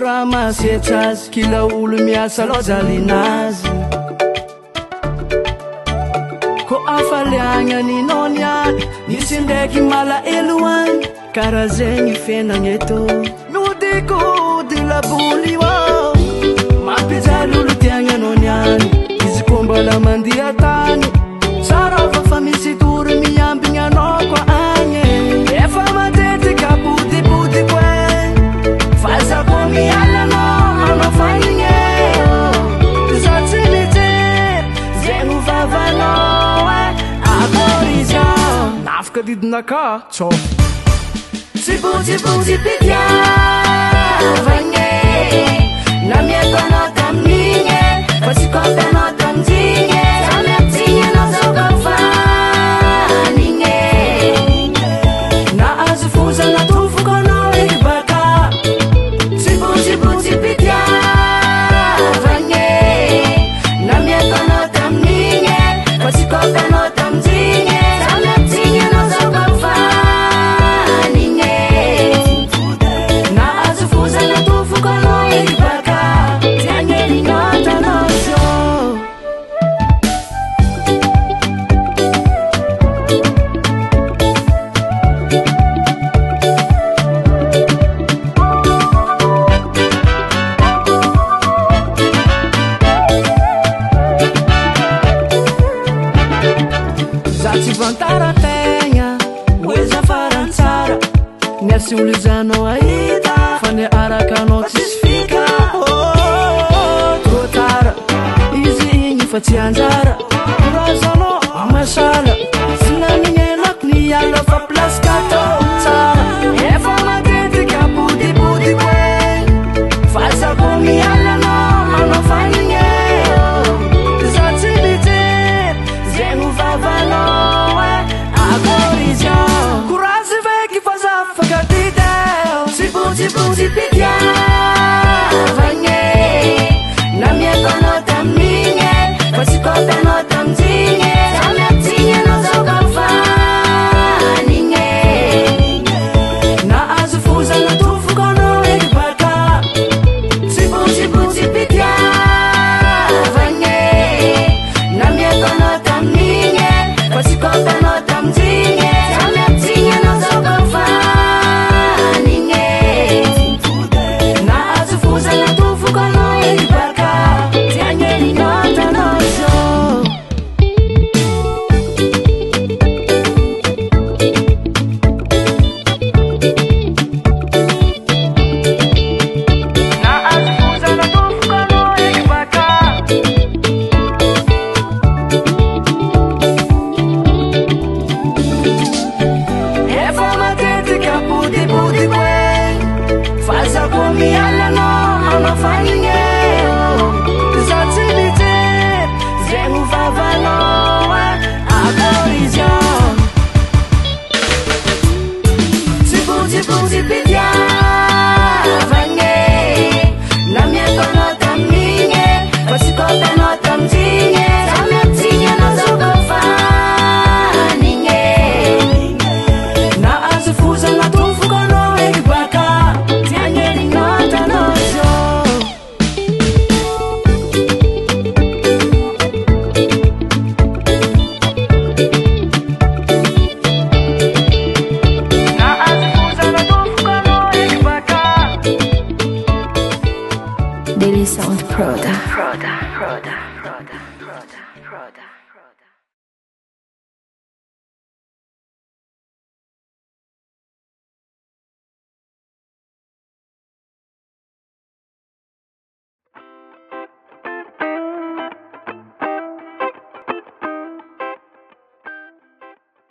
raha masetra azy kila olo miasa lojalinazy ko afaliagnaninao niany nisy ndraiky malaelo any karaha zegny fiainagna eto nodikody laboly mampijaly olo tiagnanao niany izy ko mbola mandia tany tsara fa misy tory miambigny anao koa agny efa matetika bodibodiko fa za ko mialanao anao fanigny za tsy mijery zegny vavanao akorizia nafaka didinaka tsô tsibotsibotsy pitiavagny na miatanao tamin'igny fa tsy kôtanao tamijigny za miapitsigny anao zao bafanigny na azo fozana tofoko anao eky baka tsibotsibotsy pitiavagny na miatanao tamin'igny fa tsy kôtanao tamijigny za miapitsigny anao zao bafanigny na azo fozana tofoko anao eky baka tiagnelinao tanao zao za tsy vantarategna hoe za farantsara miaritsy olo izanao ahita fa ne arakanao tsisy fika trotara izy igny fa tsy anjara razanao amasala sy naminenako niala fa place